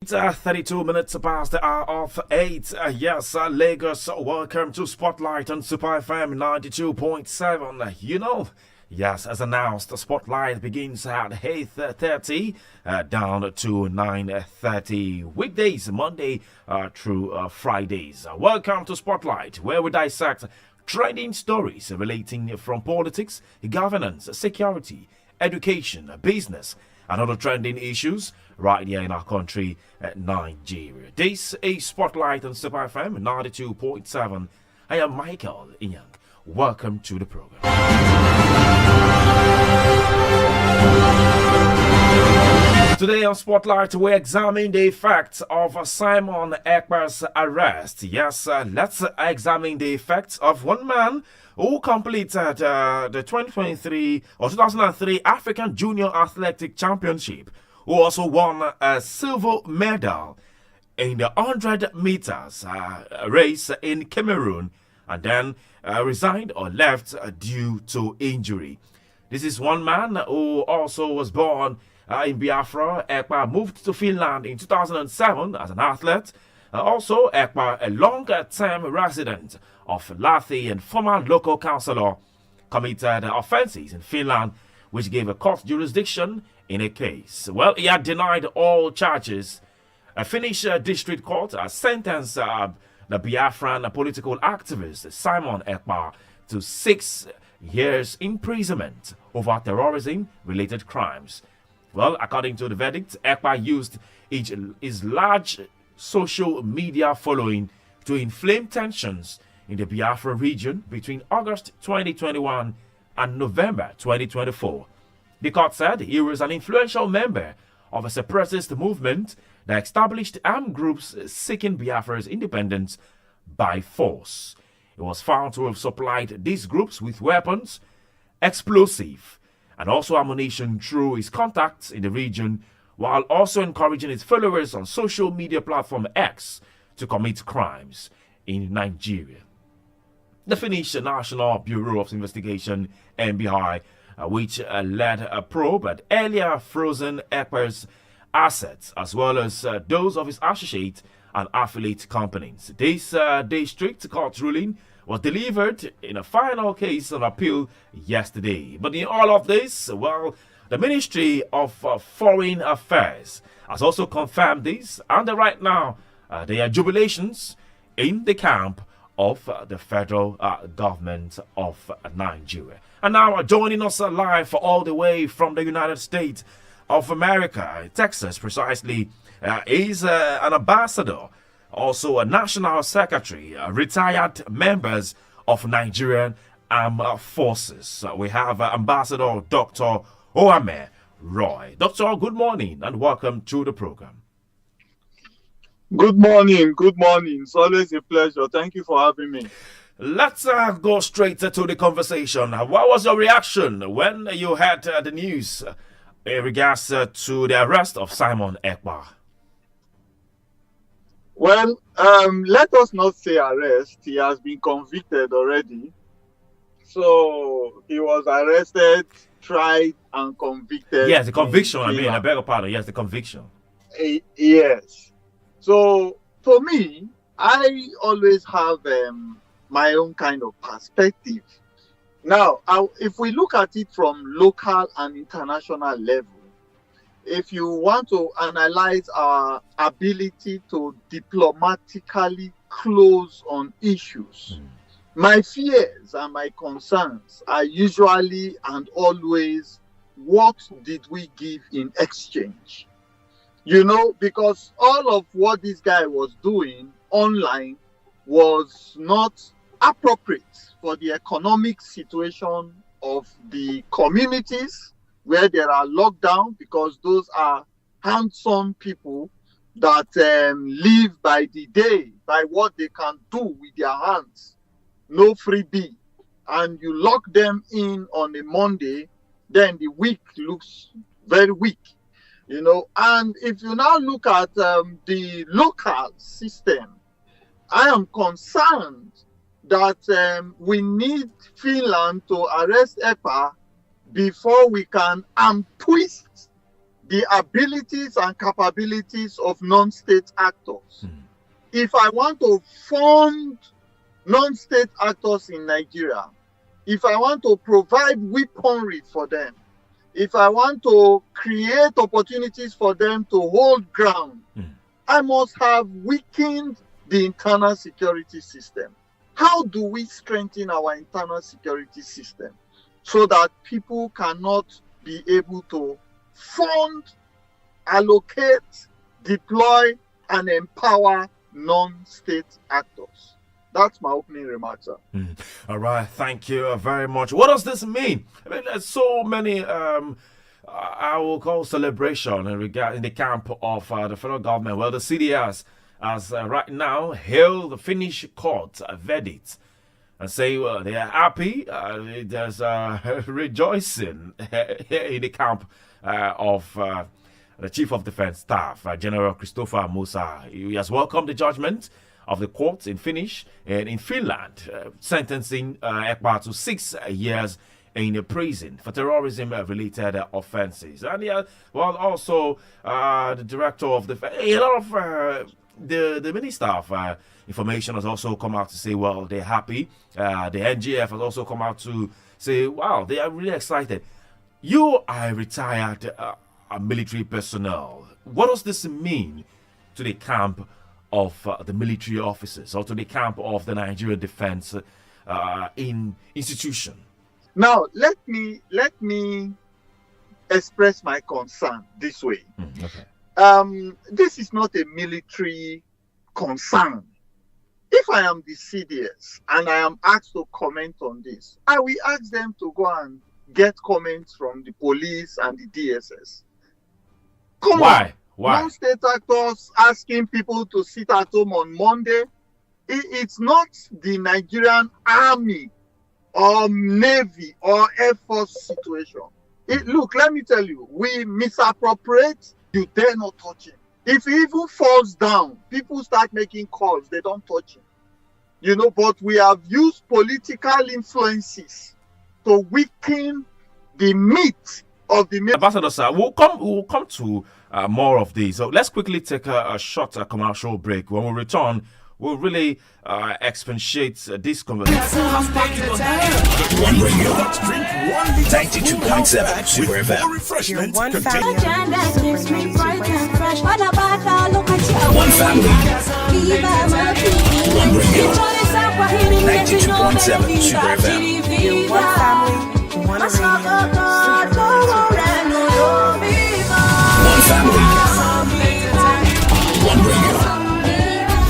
It's 32 minutes past the hour of 8. Yes, Lagos, welcome to Spotlight on Super FM 92.7. Yes, as announced, the Spotlight begins at 8:30 down to 9:30. Weekdays, Monday through Fridays. Welcome to Spotlight, where we dissect trending stories relating from politics, governance, security, education, business, and other trending issues right here in our country, Nigeria. This is Spotlight on Super FM 92.7. I am Michael Inyang. Welcome to the program. Today on Spotlight, we examine the effects of Simon Ekpa'S arrest. Yes, let's examine the effects of one man who completed the 2023 or 2003 African Junior Athletic Championship, who also won a silver medal in the 100 meters race in Cameroon, and then resigned or left due to injury. This is one man who also was born in Biafra. Ekpa moved to Finland in 2007 as an athlete. Also, Ekpa, a long-term resident of Lathi and former local councillor, committed offences in Finland, which gave a court jurisdiction in a case. Well, he had denied all charges. A Finnish district court sentenced the Biafran political activist Simon Ekpa to 6 years imprisonment over terrorism-related crimes. Well, according to the verdict, Ekpa used his large social media following to inflame tensions in the Biafra region between August 2021 and November 2024. The court said he was an influential member of a separatist movement that established armed groups seeking Biafra's independence by force. He was found to have supplied these groups with weapons, explosive, and also ammunition through his contacts in the region, while also encouraging his followers on social media platform X to commit crimes in Nigeria. The Finnish National Bureau of Investigation, NBI, which led a probe, had earlier frozen Ekpa'S assets as well as those of his associate and affiliate companies. This district court ruling was delivered in a final case on appeal yesterday. But in all of this, well, the Ministry of Foreign Affairs has also confirmed this, and right now there are jubilations in the camp of the federal government of Nigeria. And now joining us live all the way from the United States of America, Texas precisely, is an ambassador, also a national secretary, retired members of Nigerian Armed Forces. We have Ambassador Dr. Oame Roy. Doctor, good morning and welcome to the program. Good morning. Good morning. It's always a pleasure. Thank you for having me. Let's go straight to the conversation. What was your reaction when you heard the news in regards to the arrest of Simon Ekpa? Well, let us not say arrest. He has been convicted already. So he was arrested, tried, and convicted. Yes, the conviction. I beg your pardon. Yes, the conviction. Yes. So for me, I always have my own kind of perspective. Now, if we look at it from local and international level, if you want to analyze our ability to diplomatically close on issues, my fears and my concerns are usually and always, what did we give in exchange? Because all of what this guy was doing online was not appropriate for the economic situation of the communities where there are lockdowns, because those are hands-on people that live by the day, by what they can do with their hands. No freebie. And you lock them in on a Monday, then the week looks very weak. And if you now look at the local system, I am concerned that we need Finland to arrest Ekpa before we can twist the abilities and capabilities of non-state actors. If I want to fund non-state actors in Nigeria, if I want to provide weaponry for them, if I want to create opportunities for them to hold ground, I must have weakened the internal security system. How do we strengthen our internal security system so that people cannot be able to fund, allocate, deploy, and empower non-state actors? That's my opening remarks, sir. All right, thank you very much. What does this mean? I mean, there's so many, I will call celebration in the camp of the federal government. Well, the CDS has right now hailed the Finnish court verdict and say, well, they are happy. There's rejoicing in the camp of the Chief of Defense Staff, General Christopher Musa. He has welcomed the judgment of the court in Finnish and in Finland, sentencing Ekpa'S to 6 years in prison for terrorism-related offenses. And also the director of the a lot of the Minister of Information has also come out to say, well, they're happy. The NGF has also come out to say, wow, they are really excited. You are retired military personnel. What does this mean to the camp of the military officers or to the camp of the Nigerian defense institution? Now, let me express my concern this way. Okay. This is not a military concern. If I am the CDS and I am asked to comment on this, I will ask them to go and get comments from the police and the DSS. Why? Non-state actors asking people to sit at home on Monday. It's not the Nigerian Army or Navy or Air Force situation. Look, let me tell you, we misappropriate, you dare not touch him. If he even falls down, people start making calls, they don't touch him. You know, but we have used political influences to weaken the meat of the military. Ambassador, sir, we'll come to more of these. So let's quickly take a short commercial break. When we return, we'll really expatiate this conversation. One radio, 92.7 Super FM. Your one family. One family. One radio, 92.7 Super FM. Your one family, one One family. One radio,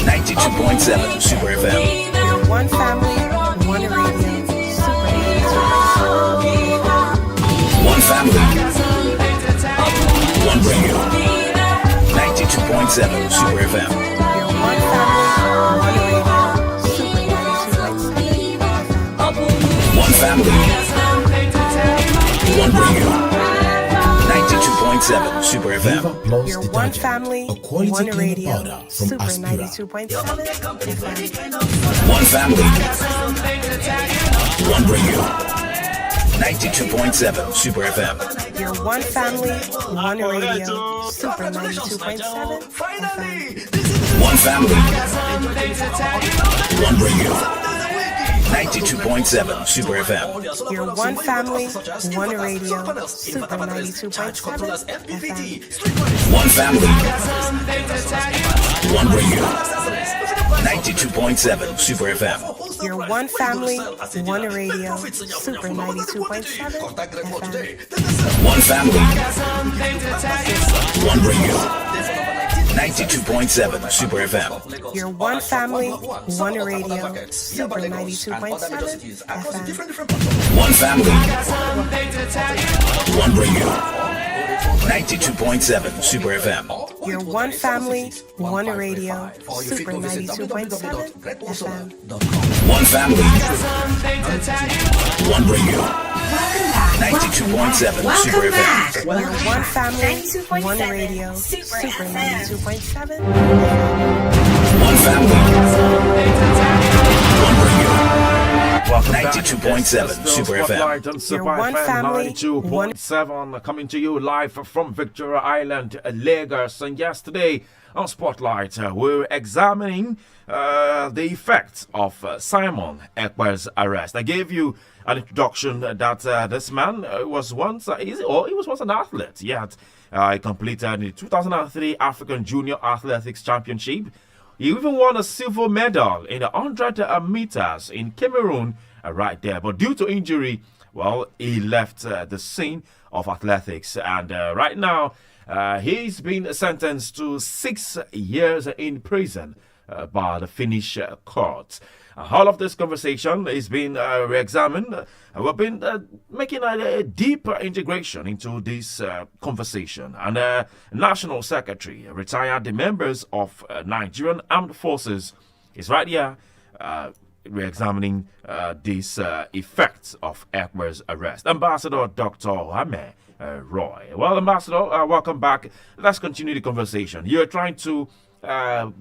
92.7 Super FM. Your one family, one radio, Super 92. One family. One radio, 92.7 Super FM. Your one family, one radio, One radio, 92.7 Super FM. Plus Your one detergent, family, a quality one cleaning radio, powder from Super Aspira. 92.7 One family. One radio, 92.7 Super FM. Your one family, one radio, Super 92.7 FM. One family. One radio, 92.7 Super FM. Your one family, one radio, Super 92.7 FM. One family. One radio, 92.7 Super FM. Your one family, one radio, Super 92.7 FM. One family. One radio, 92.7 Super FM. Your one family, one radio, Super 92.7 FM. One family. One radio, 92.7 Super FM. Your one family, one radio, Super 92.7 FM. One family. One radio, 92.7 Super FM. Your one family, one radio, Super 92.7 FM. One family. One radio, 92.7 Super FM. Spotlight on Super Your one FM family, 92.7, coming to you live from Victoria Island, Lagos. And yesterday on Spotlight, we're examining the effects of Simon Ekpa'S arrest. I gave you an introduction that this man was once, he was once an athlete. Yet he completed the 2003 African Junior Athletics Championship. He even won a silver medal in the 100 meters in Cameroon right there. But due to injury, well, he left the scene of athletics. And right now, he's been sentenced to 6 years in prison by the Finnish court. All of this conversation is being re-examined. We've been making a deeper integration into this conversation. And National Secretary, retired members of Nigerian Armed Forces, is right here re-examining these effects of Ekpa'S arrest. Ambassador Dr. Hame Roy. Well, Ambassador, welcome back. Let's continue the conversation. You're trying to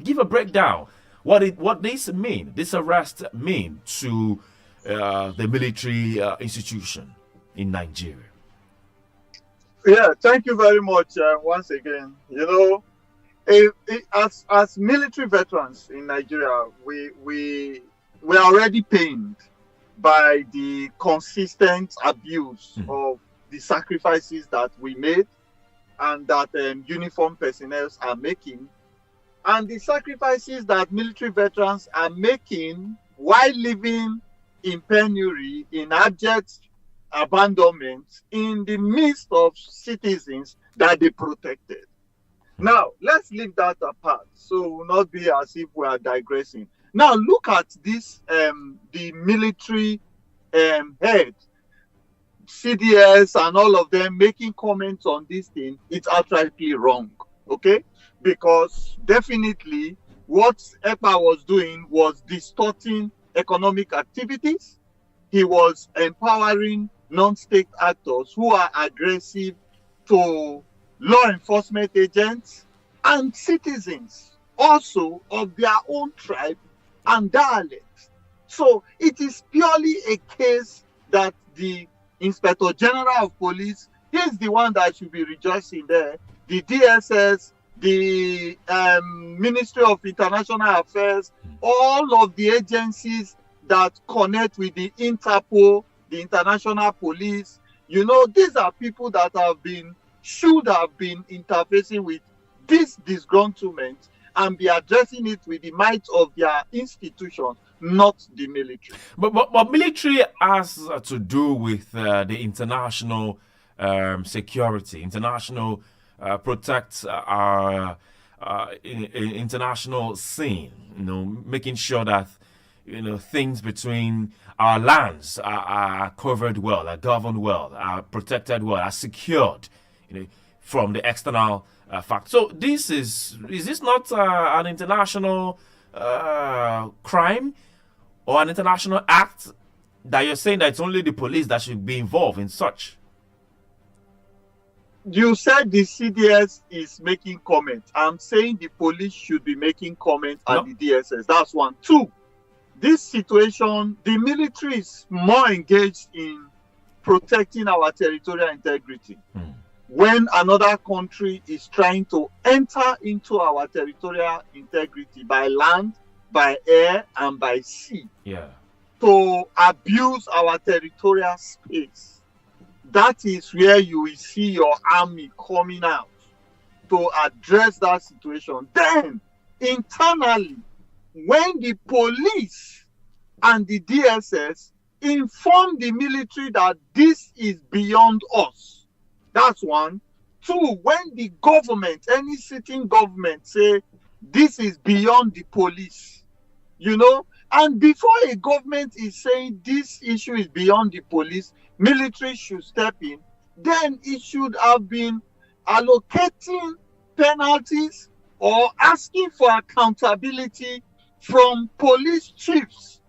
give a breakdown. What this arrest mean to the military institution in Nigeria? Yeah, thank you very much once again. You know, as military veterans in Nigeria, we are already pained by the consistent abuse of the sacrifices that we made and that uniformed personnel are making, and the sacrifices that military veterans are making while living in penury, in abject abandonment, in the midst of citizens that they protected. Now, let's leave that apart, so we'll not be as if we are digressing. Now, look at this, the military head, CDS and all of them making comments on this thing. It's outrightly wrong, okay? Because definitely what Ekpa was doing was distorting economic activities. He was empowering non-state actors who are aggressive to law enforcement agents and citizens also of their own tribe and dialect. So it is purely a case that the Inspector General of Police, he's the one that should be rejoicing there. The DSS, the Ministry of International Affairs, all of the agencies that connect with the Interpol, the International Police, you know, these are people that should have been interfacing with this disgruntlement and be addressing it with the might of their institutions, not the military. But military has to do with the international security, international protect our international scene, you know, making sure that, you know, things between our lands are covered well, are governed well, are protected well, are secured, you know, from the external fact. So is this not an international crime or an international act that you're saying that it's only the police that should be involved in such? You said the CDS is making comments. I'm saying the police should be making comments and the DSS. That's one. Two, this situation, the military is more engaged in protecting our territorial integrity. When another country is trying to enter into our territorial integrity by land, by air, and by sea, to abuse our territorial space, that is where you will see your army coming out to address that situation. Then, internally, when the police and the DSS inform the military that this is beyond us, that's one. Two, when the government, any sitting government, say this is beyond the police, you know, and before a government is saying this issue is beyond the police, military should step in, then it should have been allocating penalties or asking for accountability from police chiefs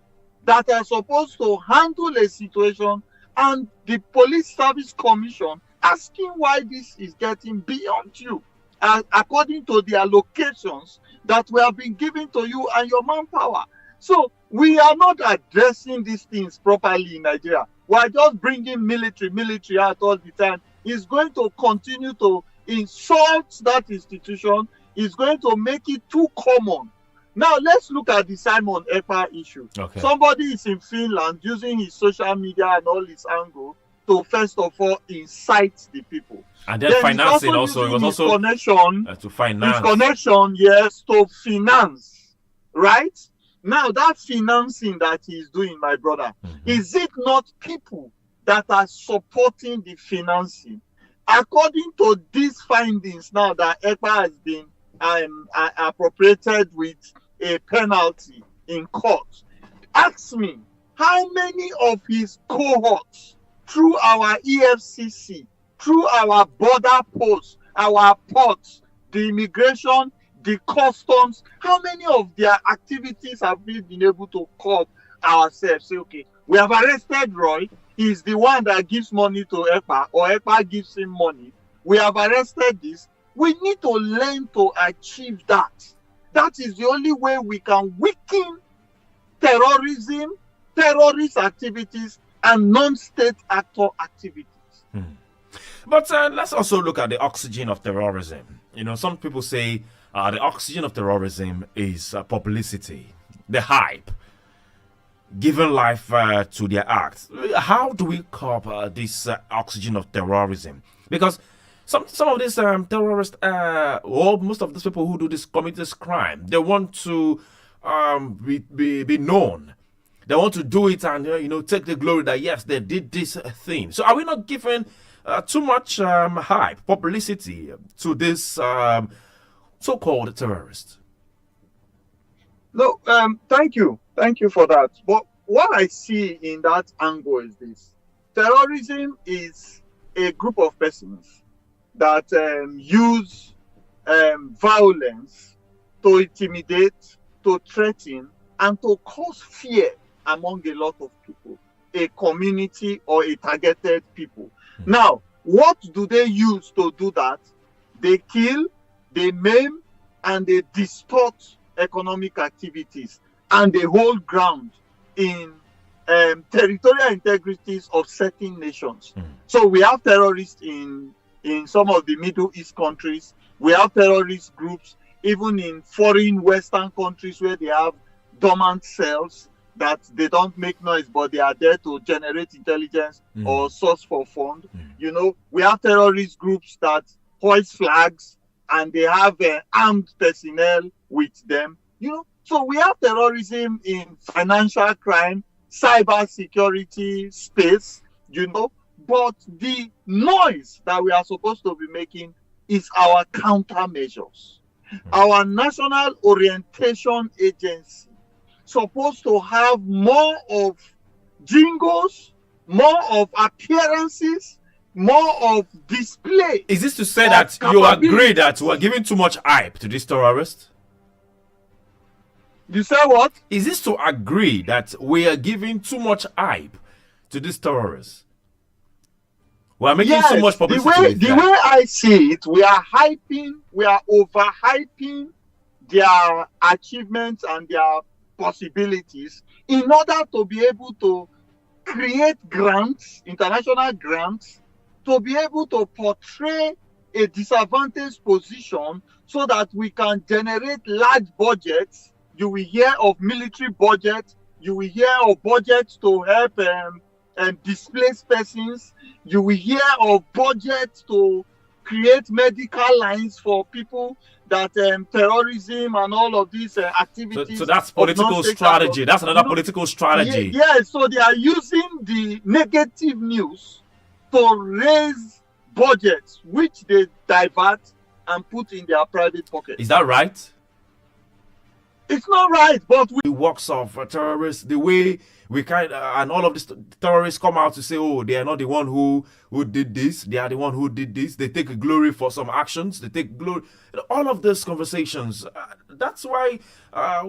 that are supposed to handle a situation, and the Police Service Commission asking why this is getting beyond you, according to the allocations that we have been given to you and your manpower. So We are not addressing these things properly in Nigeria. We are just bringing military out all the time. It's going to continue to insult that institution. It's going to make it too common. Now, let's look at the Simon Ekpa issue. Okay. Somebody is in Finland using his social media and all his angle to, first of all, incite the people. And then financing also. It was also connection, to finance. his connection, yes, to finance, right? Now, that financing that he's doing, my brother, is it not people that are supporting the financing? According to these findings now that Ekpa has been appropriated with a penalty in court, ask me, how many of his cohorts through our EFCC, through our border posts, our ports, the immigration, the customs, how many of their activities have we been able to curb ourselves? Say, okay, we have arrested Roy. He's the one that gives money to Ekpa, or Ekpa gives him money. We have arrested this. We need to learn to achieve that. That is the only way we can weaken terrorism, terrorist activities, and non-state actor activities. But let's also look at the oxygen of terrorism. You know, some people say the oxygen of terrorism is publicity, the hype, giving life to their acts. How do we curb this oxygen of terrorism? Because some of these terrorists, or most of these people who do this, commit this crime, they want to be known. They want to do it and take the glory that yes, they did this thing. So are we not giving too much hype, publicity to this so-called terrorists? No, thank you for that. But what I see in that angle is this: terrorism is a group of persons that use violence to intimidate, to threaten, and to cause fear among a lot of people, a community or a targeted people. Now, what do they use to do that? They kill, they maim, and they distort economic activities, and they hold ground in territorial integrities of certain nations. So we have terrorists in some of the Middle East countries. We have terrorist groups even in foreign Western countries where they have dormant cells that they don't make noise, but they are there to generate intelligence or source for fund. We have terrorist groups that hoist flags and they have armed personnel with them. So we have terrorism in financial crime, cyber security space, but the noise that we are supposed to be making is our countermeasures. Our National Orientation Agency supposed to have more of jingles, more of appearances, more of display. Is this to say that you agree that we are giving too much hype to these terrorists? You say what? Is this to agree that we are giving too much hype to these terrorists? We are making so much publicity. The way I see it, we are overhyping their achievements and their possibilities in order to be able to create grants, international grants, to be able to portray a disadvantaged position so that we can generate large budgets. You will hear of military budgets. You will hear of budgets to help displaced persons. You will hear of budgets to create medical lines for people that terrorism and all of these activities. So that's political strategy. That's another political strategy. Yeah, so they are using the negative news to raise budgets, which they divert and put in their private pocket. Is that right? It's not right, but the works of terrorists, the way we and all of these terrorists come out to say, oh, they are not the one who did this, they are the one who did this. They take glory for some actions. They take glory. All of these conversations. That's why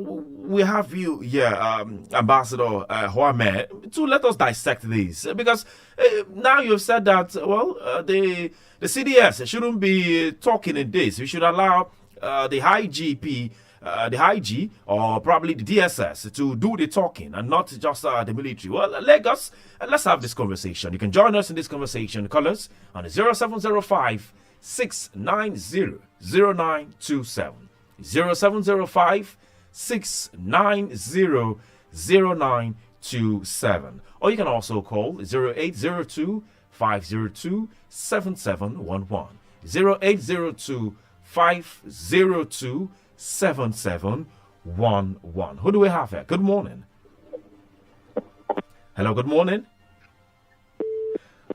we have you here, Ambassador Huame, to let us dissect this, because now you've said that the CDS shouldn't be talking in this. We should allow the high GP the IG or probably the DSS to do the talking and not just the military. Well, Lagos, let's have this conversation. You can join us in this conversation. Call us on 0705 690 0927. 0705 690 0927. Or you can also call 0802 502 7711. 0802 502 7711. Who do we have here? Good morning. Hello, good morning.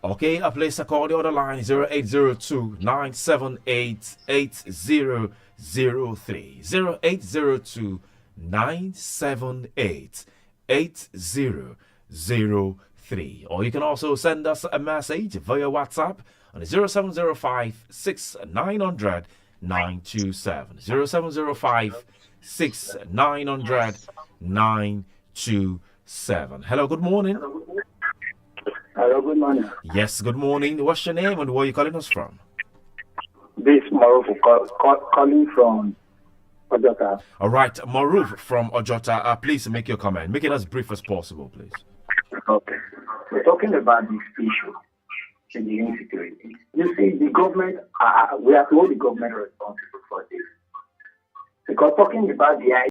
Okay, I place a call the other line 0802 978 8003. 0802 978 8003. Or you can also send us a message via WhatsApp on 0705 6900 927. 0705 6900 927. Hello, good morning. Hello, good morning. Yes, good morning. What's your name and where are you calling us from? This is Maruf calling from Ojota. All right, Maruf from Ojota. Please make your comment. Make it as brief as possible, please. Okay. We're talking about this issue in the insecurity. You see, the government, we have to hold the government responsible for this. Because talking about the